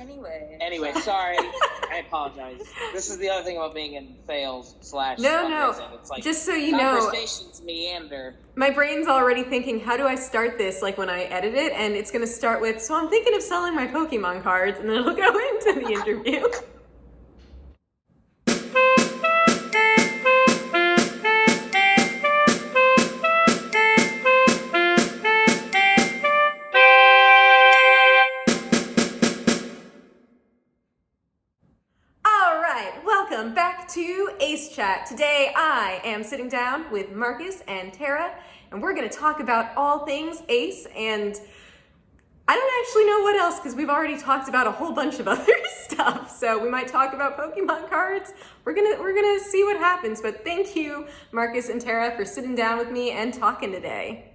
Anyway, sorry. I apologize. This is the other thing about being in sales / No. It's like, just so you know, conversations meander. My brain's already thinking, how do I start this? Like when I edit it, and it's going to start with, so I'm thinking of selling my Pokemon cards, and then it'll go into the interview. Welcome back to Ace Chat. Today I am sitting down with Marcus and Tara, and we're going to talk about all things Ace, and I don't actually know what else because we've already talked about a whole bunch of other stuff. So we might talk about Pokemon cards. We're gonna see what happens. But thank you, Marcus and Tara, for sitting down with me and talking today.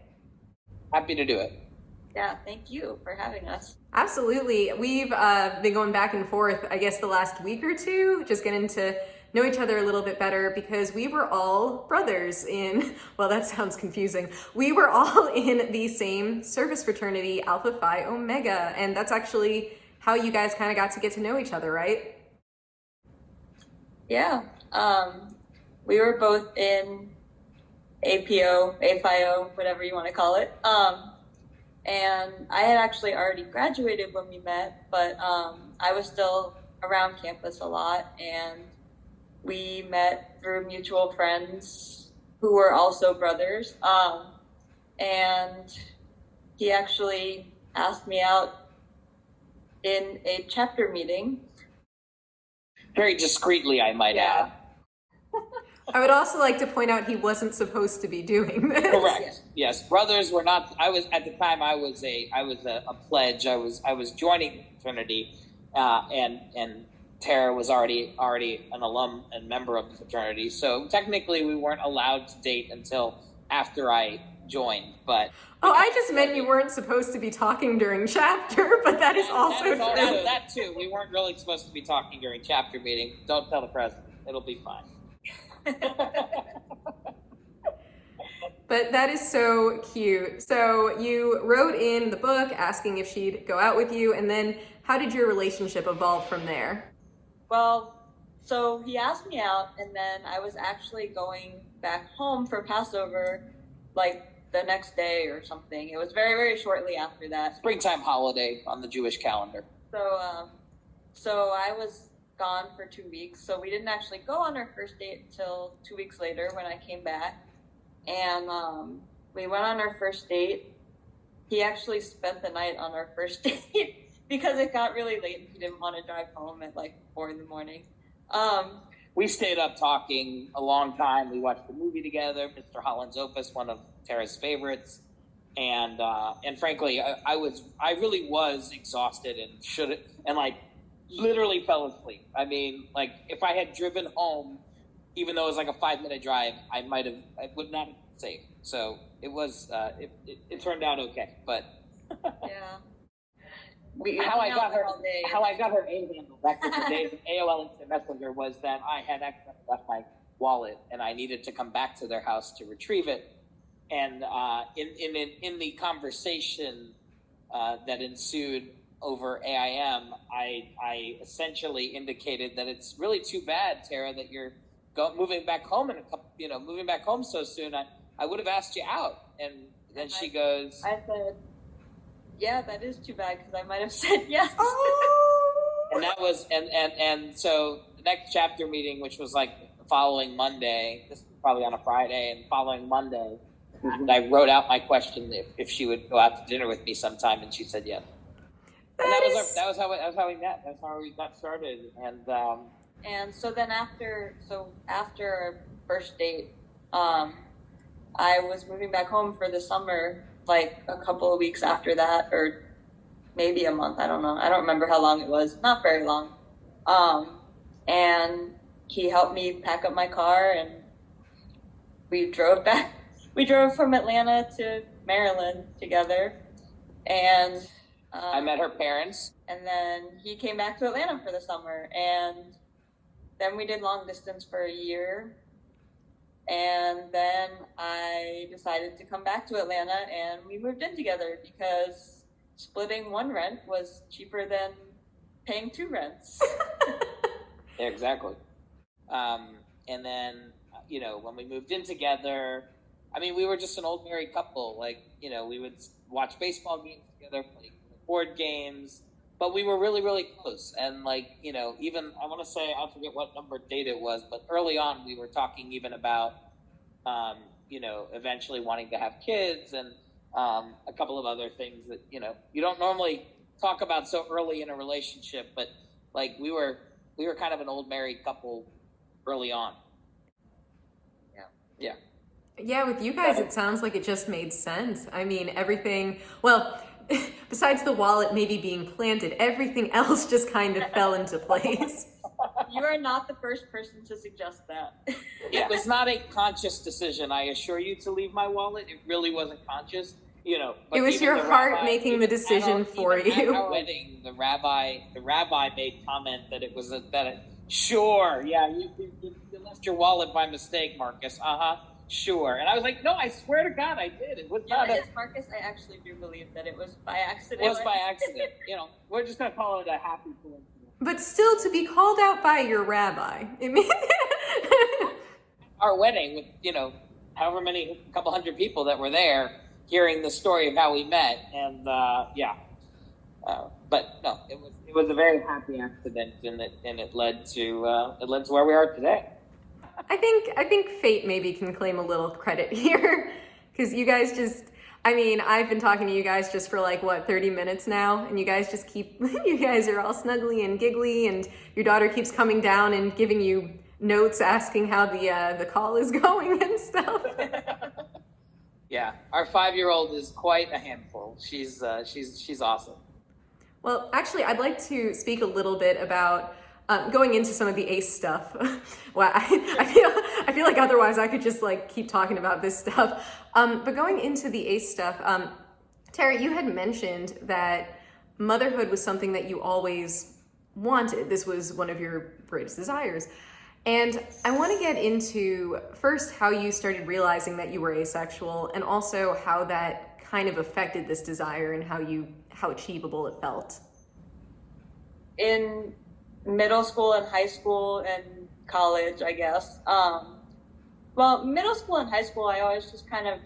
Happy to do it. Yeah, thank you for having us. Absolutely. We've been going back and forth, I guess, the last week or two, just getting to know each other a little bit better because we were all brothers in, well, that sounds confusing. We were all in the same service fraternity, Alpha Phi Omega, and that's actually how you guys kind of got to get to know each other, right? Yeah. We were both in APO, AFIO, whatever you want to call it. And I had actually already graduated when we met, but I was still around campus a lot, and we met through mutual friends who were also brothers. And he actually asked me out in a chapter meeting. Very discreetly, I might add. I would also like to point out he wasn't supposed to be doing this. Correct. Yes, brothers were not. I was at the time. I was a pledge. I was joining the fraternity, and Tara was already an alum and member of the fraternity. So technically, we weren't allowed to date until after I joined. But I just meant you weren't supposed to be talking during chapter. But that is also true. That too. We weren't really supposed to be talking during chapter meeting. Don't tell the president. It'll be fine. But that is so cute. So you wrote in the book asking if she'd go out with you, and then how did your relationship evolve from there? Well, so he asked me out, and then I was actually going back home for Passover, like the next day or something. It was very, very shortly after that. Springtime holiday on the Jewish calendar. So I was gone for 2 weeks, so we didn't actually go on our first date until 2 weeks later when I came back. And we went on our first date. He actually spent the night on our first date because it got really late and he didn't want to drive home at like 4 a.m. We stayed up talking a long time. We watched the movie together, Mr. Holland's Opus, one of Tara's favorites. And frankly, I really was exhausted and literally fell asleep. I mean, like if I had driven home, even though it was like a 5-minute drive, I would not have been safe. So it was, it turned out okay. But yeah, how I got her A handle back in the days of AOL Instant Messenger was that I had accidentally left my wallet and I needed to come back to their house to retrieve it. And in the conversation that ensued over AIM, I essentially indicated that it's really too bad, Tara, that you're moving back home moving back home so soon. I would have asked you out, and then she goes. I said, "Yeah, that is too bad because I might have said yes." And that was and so the next chapter meeting, which was like the following Monday. This was probably on a Friday, and following Monday, I wrote out my question if she would go out to dinner with me sometime, and she said yes. And that was how we met. That's how we got started. And so then after our first date, I was moving back home for the summer, like a couple of weeks after that, or maybe a month. I don't know. I don't remember how long it was. Not very long. And he helped me pack up my car, and we drove back. We drove from Atlanta to Maryland together, and I met her parents. And then he came back to Atlanta for the summer, and then we did long distance for a year. And then I decided to come back to Atlanta, and we moved in together because splitting one rent was cheaper than paying 2 rents. Yeah, exactly. And then, you know, when we moved in together, I mean, we were just an old married couple. Like, you know, we would watch baseball games together, play board games, but we were really, really close. And like, you know, even I want to say, I forget what number date it was, but early on we were talking even about, you know, eventually wanting to have kids and a couple of other things that, you know, you don't normally talk about so early in a relationship, but like we were kind of an old married couple early on. Yeah. Yeah, with you guys, it sounds like it just made sense. I mean, everything, well, besides the wallet maybe being planted, everything else just kind of fell into place. You are not the first person to suggest that. It was not a conscious decision, I assure you, to leave my wallet. It really wasn't conscious, you know. But it was your heart making the decision for you. At our wedding, the rabbi made comment that it was sure, yeah, you left your wallet by mistake, Marcus. Sure. And I was like, no, I swear to God, I did. It was not Marcus, I actually do believe that it was by accident. It was by accident. You know, we're just going to call it a happy coincidence. But still, to be called out by your rabbi, it means... Our wedding with, you know, however many, couple hundred people that were there hearing the story of how we met. And, yeah. But no, it was a very happy accident, and it led to where we are today. I think fate maybe can claim a little credit here, because you guys just, I mean, I've been talking to you guys just for like, what, 30 minutes now, and you guys just keep, you guys are all snuggly and giggly, and your daughter keeps coming down and giving you notes asking how the call is going and stuff. Yeah, our 5-year-old is quite a handful. She's awesome. Well, actually, I'd like to speak a little bit about going into some of the Ace stuff. Well, I feel like otherwise I could just like keep talking about this stuff. But going into the Ace stuff, Tara, you had mentioned that motherhood was something that you always wanted. This was one of your greatest desires. And I want to get into first how you started realizing that you were asexual, and also how that kind of affected this desire and how achievable it felt. In middle school and high school and college, I guess. Well, middle school and high school, I always just kind of,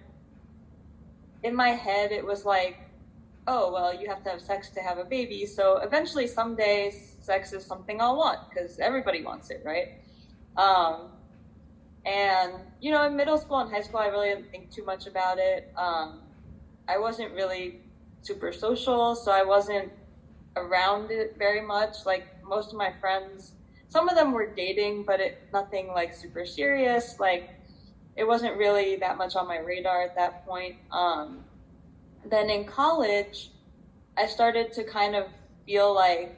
in my head, it was like, oh, well, you have to have sex to have a baby. So eventually, someday, sex is something I'll want, because everybody wants it, right? And, you know, in middle school and high school, I really didn't think too much about it. I wasn't really super social, so I wasn't around it very much. Like, most of my friends, some of them were dating, but nothing like super serious. Like, it wasn't really that much on my radar at that point. Then in college, I started to kind of feel like,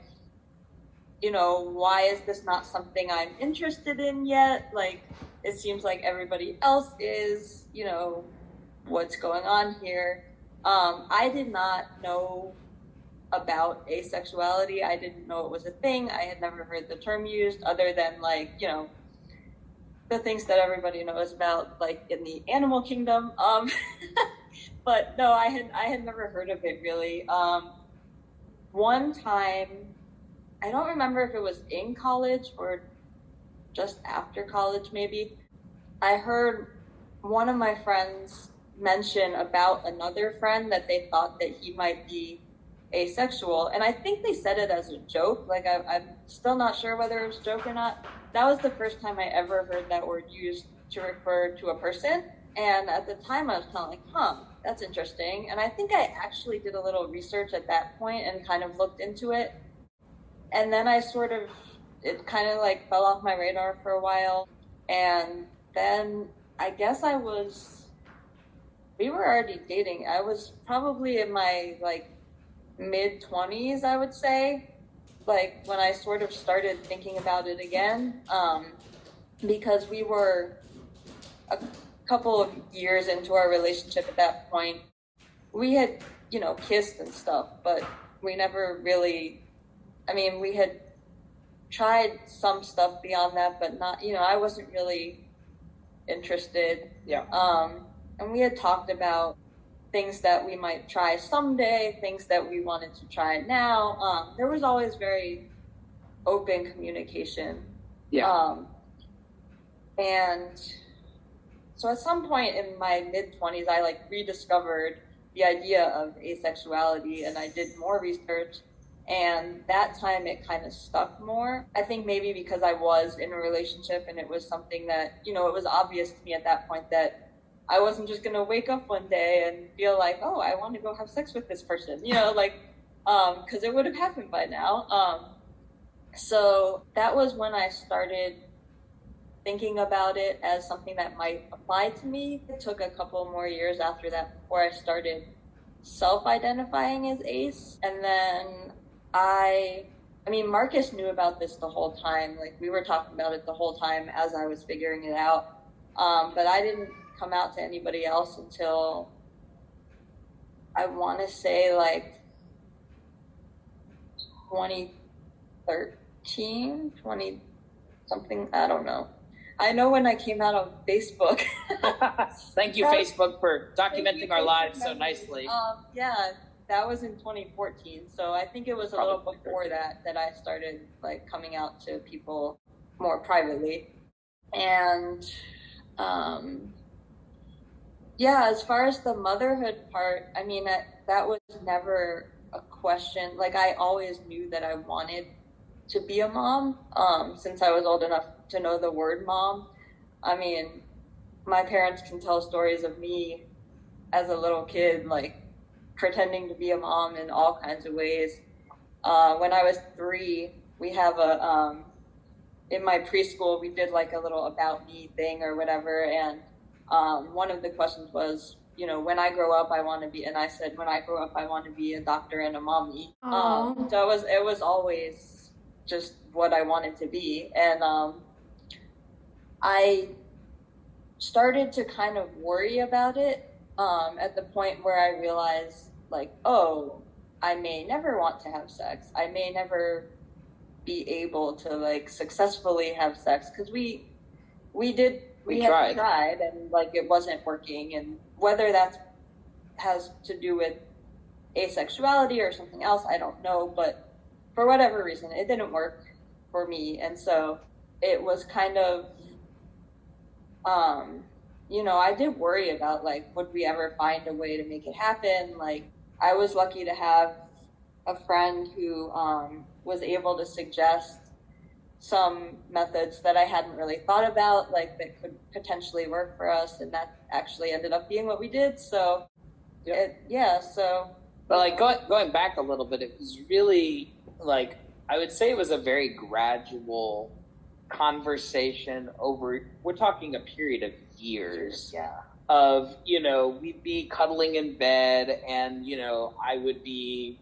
you know, why is this not something I'm interested in yet? Like, it seems like everybody else is, you know, what's going on here? I did not know about asexuality. I didn't know it was a thing. I had never heard the term used other than, like, you know, the things that everybody knows about, like in the animal kingdom. But no, I had never heard of it really. One time, I don't remember if it was in college or just after college maybe, I heard one of my friends mention about another friend that they thought that he might be asexual, and I think they said it as a joke. Like, I'm still not sure whether it was a joke or not. That was the first time I ever heard that word used to refer to a person, and at the time I was kind of like, that's interesting. And I think I actually did a little research at that point and kind of looked into it, and then it kind of like fell off my radar for a while. And then I guess we were already dating. I was probably in my like mid-20s, I would say, like when I sort of started thinking about it again, because we were a couple of years into our relationship at that point. We had, you know, kissed and stuff, but we never really, I mean, we had tried some stuff beyond that, but not, you know, I wasn't really interested. Yeah. And we had talked about things that we might try someday, things that we wanted to try now. There was always very open communication. Yeah. And so at some point in my mid-20s, I like rediscovered the idea of asexuality, and I did more research. And that time it kind of stuck more. I think maybe because I was in a relationship and it was something that, you know, it was obvious to me at that point that I wasn't just going to wake up one day and feel like, oh, I want to go have sex with this person, you know, like, because it would have happened by now. So that was when I started thinking about it as something that might apply to me. It took a couple more years after that before I started self-identifying as ace. And then I mean, Marcus knew about this the whole time. Like, we were talking about it the whole time as I was figuring it out. But I didn't come out to anybody else until, I want to say, like 2013, 20 something, I don't know. I know when I came out on Facebook. Thank you, Facebook, for documenting our lives so nicely. Yeah, that was in 2014. So I think it was a little before that I started like coming out to people more privately. And yeah, as far as the motherhood part, I mean, that was never a question. Like, I always knew that I wanted to be a mom, since I was old enough to know the word mom. I mean, my parents can tell stories of me as a little kid, like pretending to be a mom in all kinds of ways. When I was 3, we have in my preschool, we did like a little about me thing or whatever. And one of the questions was, you know, when I grow up, I want to be, and I said, when I grow up, I want to be a doctor and a mommy. So it was always just what I wanted to be. And I started to kind of worry about it at the point where I realized, like, oh, I may never want to have sex. I may never be able to like successfully have sex, because we had tried and like it wasn't working. And whether that has to do with asexuality or something else, I don't know, but for whatever reason it didn't work for me. And so it was kind of you know, I did worry about like, would we ever find a way to make it happen? Like, I was lucky to have a friend who was able to suggest some methods that I hadn't really thought about, like that could potentially work for us, and that actually ended up being what we did. So But like going back a little bit, it was really like, I would say it was a very gradual conversation over, we're talking a period of years. Of, you know, we'd be cuddling in bed and, you know, I would be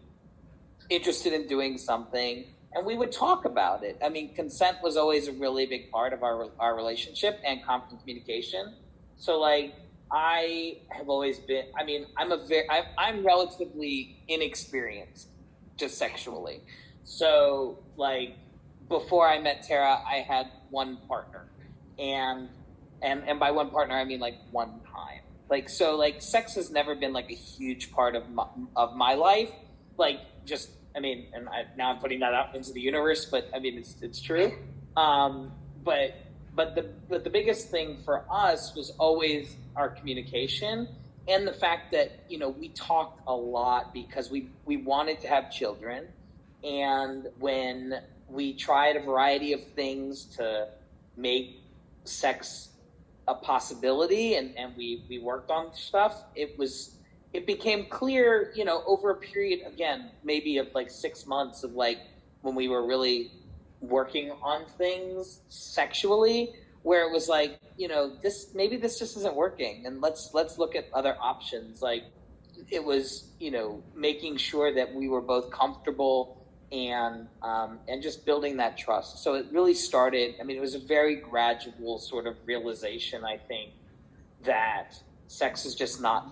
interested in doing something and we would talk about it. I mean, consent was always a really big part of our relationship and confident communication. So like, I have always been, I mean, I'm relatively inexperienced just sexually. So like, before I met Tara, I had one partner, and by one partner I mean like one time. Like, so like sex has never been like a huge part of my life. Like, just, I mean, and now I'm putting that out into the universe, but I mean it's true. But the biggest thing for us was always our communication and the fact that, you know, we talked a lot because we wanted to have children, and when we tried a variety of things to make sex a possibility, and we worked on stuff, it became clear, you know, over a period, again, maybe of like 6 months of like when we were really working on things sexually, where it was like, you know, maybe this just isn't working, and let's look at other options. Like, it was, you know, making sure that we were both comfortable and just building that trust. So it really started, I mean, it was a very gradual sort of realization, I think, that sex is just not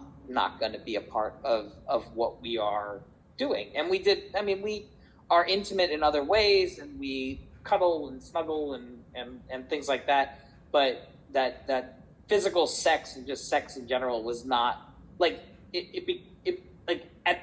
going to be a part of what we are doing. And we are intimate in other ways, and we cuddle and snuggle and things like that. But that physical sex and just sex in general was not, like,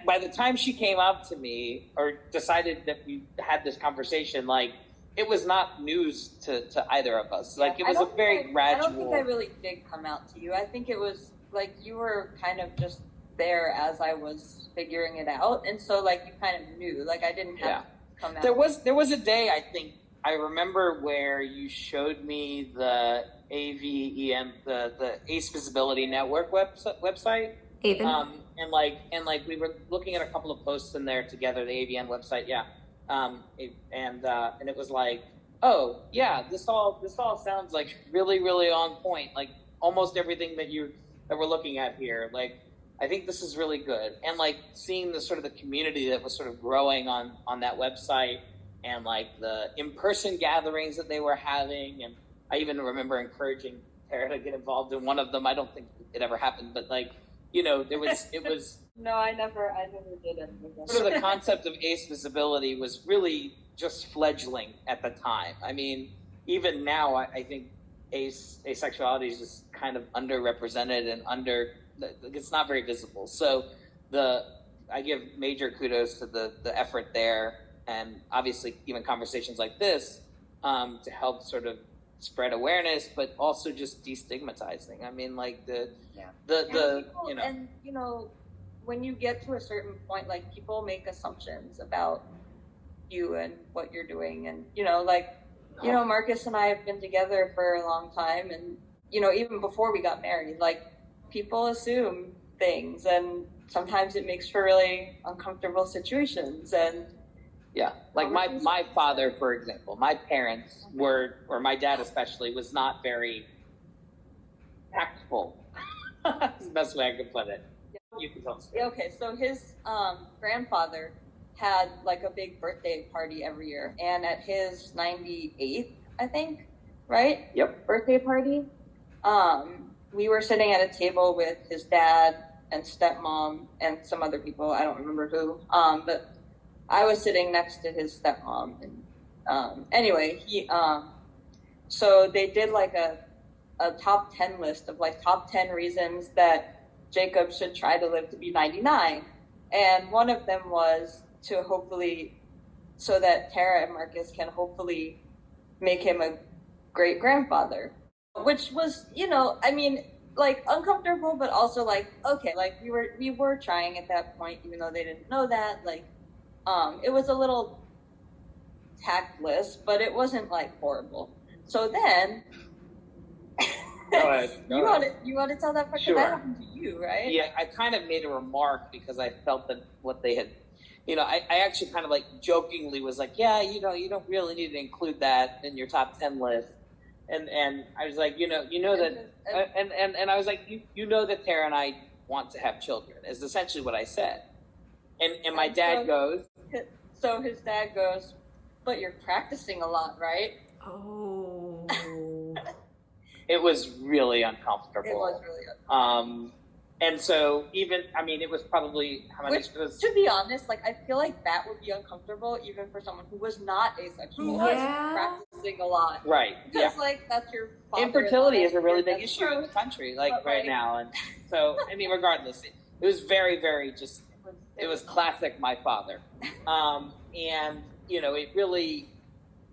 by the time she came up to me or decided that we had this conversation, like, it was not news to either of us. Like, it was a very gradual. I don't think I really did come out to you. I think it was like you were kind of just there as I was figuring it out, and so like you kind of knew. Like I didn't have to come out. There was a day, I think I remember, where you showed me the AVEN, the Ace Visibility Network website. AVEN. And we were looking at a couple of posts in there together, the AVN website, and it was like, oh yeah, this all sounds like really, really on point, like almost everything that we're looking at here. Like, I think this is really good. And like seeing the sort of the community that was sort of growing on that website, and like the in-person gatherings that they were having, and I even remember encouraging Tara to get involved in one of them. I don't think it ever happened, but like, it was. No, I never did it. Sort of the concept of Ace Visibility was really just fledgling at the time. I mean, even now, I think asexuality is just kind of underrepresented and it's not very visible. So I give major kudos to the effort there, and obviously even conversations like this to help sort of spread awareness, but also just destigmatizing. I mean, like when you get to a certain point, like people make assumptions about you and what you're doing, and Marcus and I have been together for a long time, and even before we got married, like people assume things, and sometimes it makes for really uncomfortable situations. And like my father, for example, my parents were, or my dad especially, was not very tactful. That's the best way I could put it. You can tell me. Okay, so his grandfather had like a big birthday party every year, and at his 98th, I think, right? Yep. Birthday party, we were sitting at a table with his dad and stepmom and some other people. I don't remember who. But I was sitting next to his stepmom, and anyway, so they did like a top 10 list of like top 10 reasons that Jacob should try to live to be 99. And one of them was to hopefully, so that Tara and Marcus can hopefully make him a great grandfather, which was, I mean, like uncomfortable, but also like, okay, like we were trying at that point, even though they didn't know that, like, it was a little tactless, but it wasn't like horrible. So then, Go ahead. You want to tell that part? Sure. That happened to you, right? Yeah, I kind of made a remark because I felt that what they had, I actually kind of like jokingly was like, yeah, you don't really need to include that in your top 10 list. And I was like, that, and I was like, you know that Tara and I want to have children, is essentially what I said. And my dad goes. So his dad goes, but you're practicing a lot, right? Oh. It was really uncomfortable. It was really uncomfortable. And so it was probably how many? To be honest, like I feel like that would be uncomfortable even for someone who was not asexual, who was practicing a lot. Right. Because like that's your infertility is a really big issue in the country, like right now. And so regardless, it was very, very just. It was classic my father, and it really.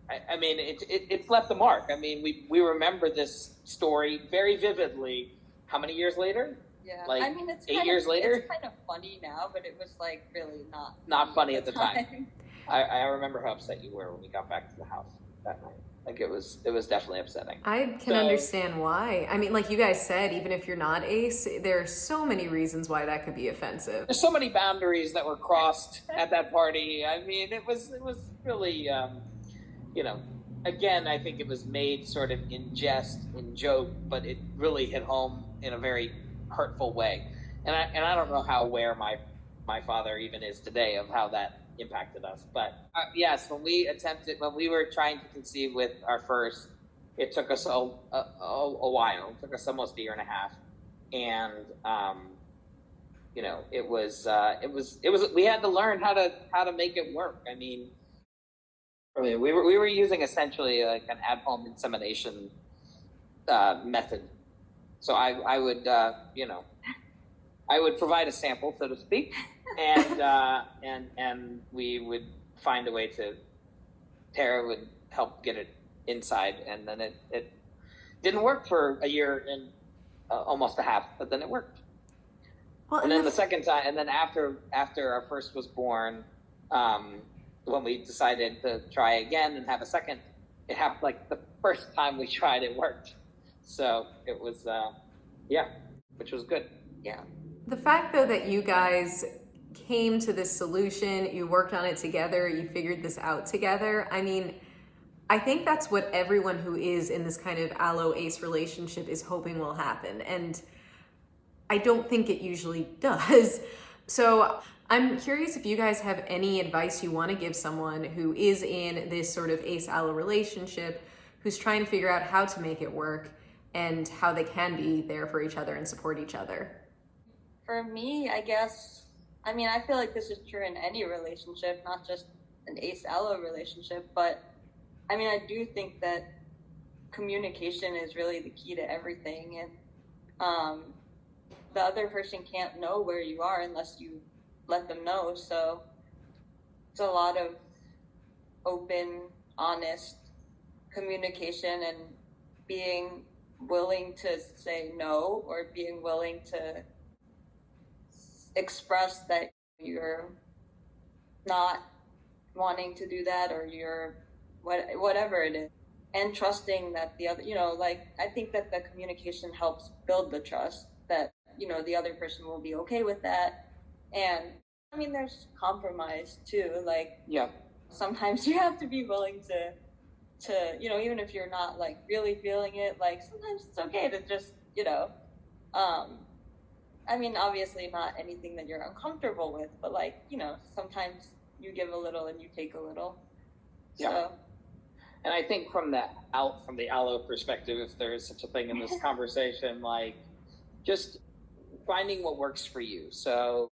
It's left a mark. I mean, we remember this story very vividly. How many years later? Yeah, like it's 8 years later. It's kind of funny now, but it was like really not funny at the time. I remember how upset you were when we got back to the house that night. Like it was definitely upsetting. I can understand why. I mean, like you guys said, even if you're not ace, there are so many reasons why that could be offensive. There's so many boundaries that were crossed at that party. I mean, it was really. Again, I think it was made sort of in jest, in joke, but it really hit home in a very hurtful way. And I don't know how aware my father even is today of how that impacted us. But yes, when we were trying to conceive with our first, it took us a while. It took us almost a year and a half. And, it was, we had to learn how to make it work. I mean, we were using essentially like an at-home insemination method. So I would I would provide a sample, so to speak, and we would find a way to. Tara would help get it inside, and then it didn't work for a year and almost a half, but then it worked. Well, and then the second time, and then after our first was born, when we decided to try again and have a second, it happened like the first time we tried, it worked. So it was, which was good. Yeah. The fact, though, that you guys came to this solution, you worked on it together, you figured this out together, I mean, I think that's what everyone who is in this kind of allo-ace relationship is hoping will happen. And I don't think it usually does. So I'm curious if you guys have any advice you want to give someone who is in this sort of ace-allo relationship, who's trying to figure out how to make it work and how they can be there for each other and support each other. For me, I guess, I mean, I feel like this is true in any relationship, not just an ace-allo relationship, but I mean, I do think that communication is really the key to everything, and the other person can't know where you are unless you let them know, so it's a lot of open, honest communication and being willing to say no, or being willing to express that you're not wanting to do that, or you're whatever it is, and trusting that the other, like, I think that the communication helps build the trust that, the other person will be okay with that. And I mean, there's compromise too, like, yeah, sometimes you have to be willing to even if you're not like really feeling it, like sometimes it's okay to just I mean, obviously not anything that you're uncomfortable with, but like, sometimes you give a little and you take a little. Yeah. So. And I think from the allo perspective, if there is such a thing in this conversation, like just finding what works for you. So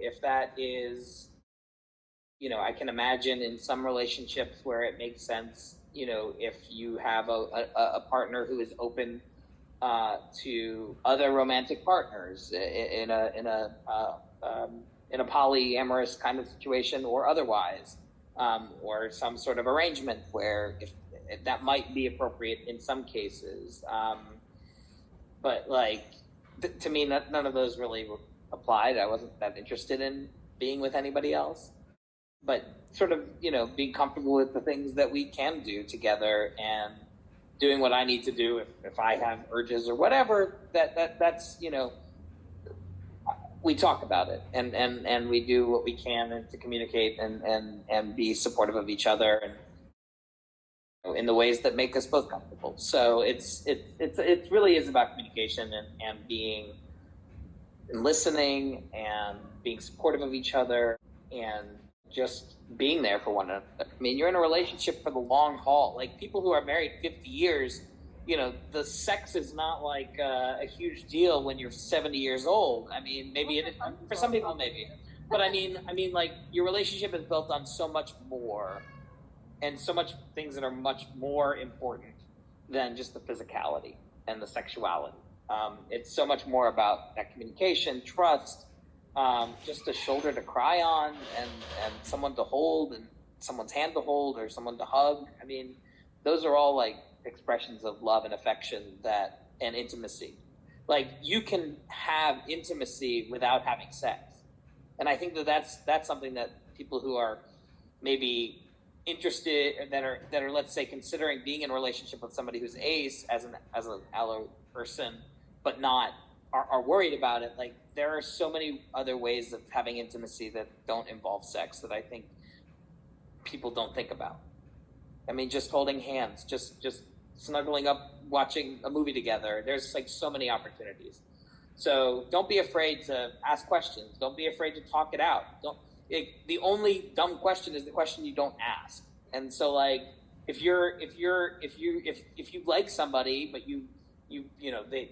if that is, I can imagine in some relationships where it makes sense, if you have a partner who is open to other romantic partners in a polyamorous kind of situation or otherwise, or some sort of arrangement where if that might be appropriate in some cases. But like, to me, none of those really applied. I wasn't that interested in being with anybody else, but sort of, being comfortable with the things that we can do together and doing what I need to do if I have urges or whatever, that's, we talk about it and we do what we can to communicate and be supportive of each other and in the ways that make us both comfortable. So it really is about communication and being and listening and being supportive of each other and just being there for one another. I mean, you're in a relationship for the long haul. Like, people who are married 50 years, the sex is not like a huge deal when you're 70 years old. I mean, maybe it is, for some people, maybe. But I mean, like, your relationship is built on so much more and so much things that are much more important than just the physicality and the sexuality. It's so much more about that communication, trust, just a shoulder to cry on and someone to hold and someone's hand to hold or someone to hug. I mean, those are all like expressions of love and affection and intimacy. Like, you can have intimacy without having sex. And I think that's something that people who are maybe interested that are let's say considering being in a relationship with somebody who's ace as an allo person, but not are worried about it. Like, there are so many other ways of having intimacy that don't involve sex that I think people don't think about. I mean, just holding hands, just snuggling up, watching a movie together. There's like so many opportunities. So don't be afraid to ask questions. Don't be afraid to talk it out. The only dumb question is the question you don't ask. And so, like, if you like somebody, but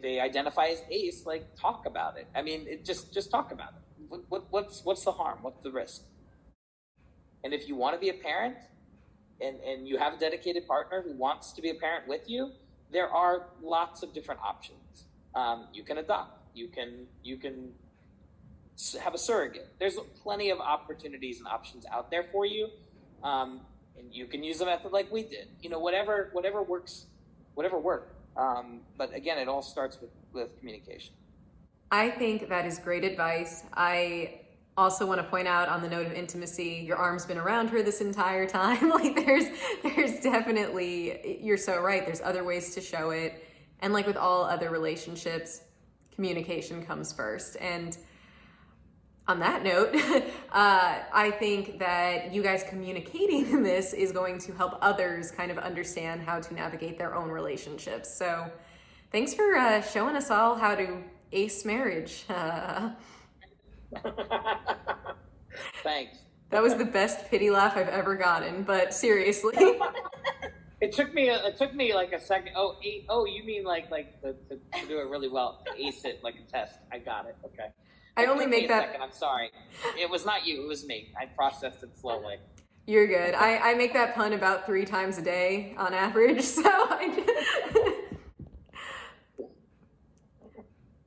they identify as ace, like, talk about it. I mean, just talk about it. What's the harm? What's the risk? And if you want to be a parent and you have a dedicated partner who wants to be a parent with you, there are lots of different options. You can adopt. You can have a surrogate. There's plenty of opportunities and options out there for you, and you can use a method like we did. Whatever works, whatever works. But again, it all starts with communication. I think that is great advice. I also want to point out, on the note of intimacy, your arm's been around her this entire time. Like there's definitely, you're so right. There's other ways to show it. And like with all other relationships, communication comes first. And on that note, I think that you guys communicating this is going to help others kind of understand how to navigate their own relationships. So thanks for showing us all how to ace marriage. Thanks. That was the best pity laugh I've ever gotten, but seriously. It took me like a second. Oh, you mean like to do it really well, to ace it like a test. I got it. Okay. I only make that. Second. I'm sorry. It was not you. It was me. I processed it slowly. You're good. I make that pun about 3 times a day on average. So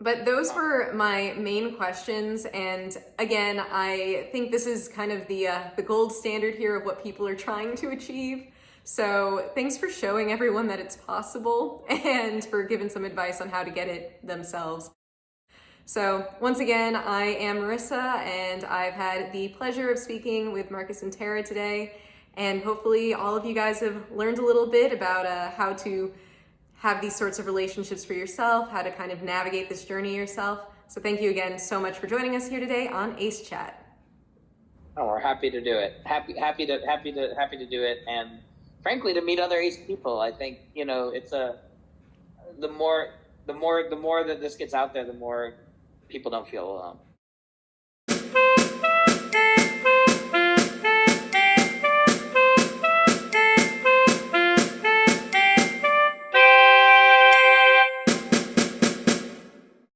But those were my main questions, and again, I think this is kind of the gold standard here of what people are trying to achieve. So thanks for showing everyone that it's possible and for giving some advice on how to get it themselves. So once again, I am Marissa, and I've had the pleasure of speaking with Marcus and Tara today, and hopefully all of you guys have learned a little bit about how to have these sorts of relationships for yourself, how to kind of navigate this journey yourself. So thank you again so much for joining us here today on Ace Chat. Oh, we're happy to do it. Happy to do it, and frankly, to meet other Ace people. I think it's the more that this gets out there, the more people don't feel alone.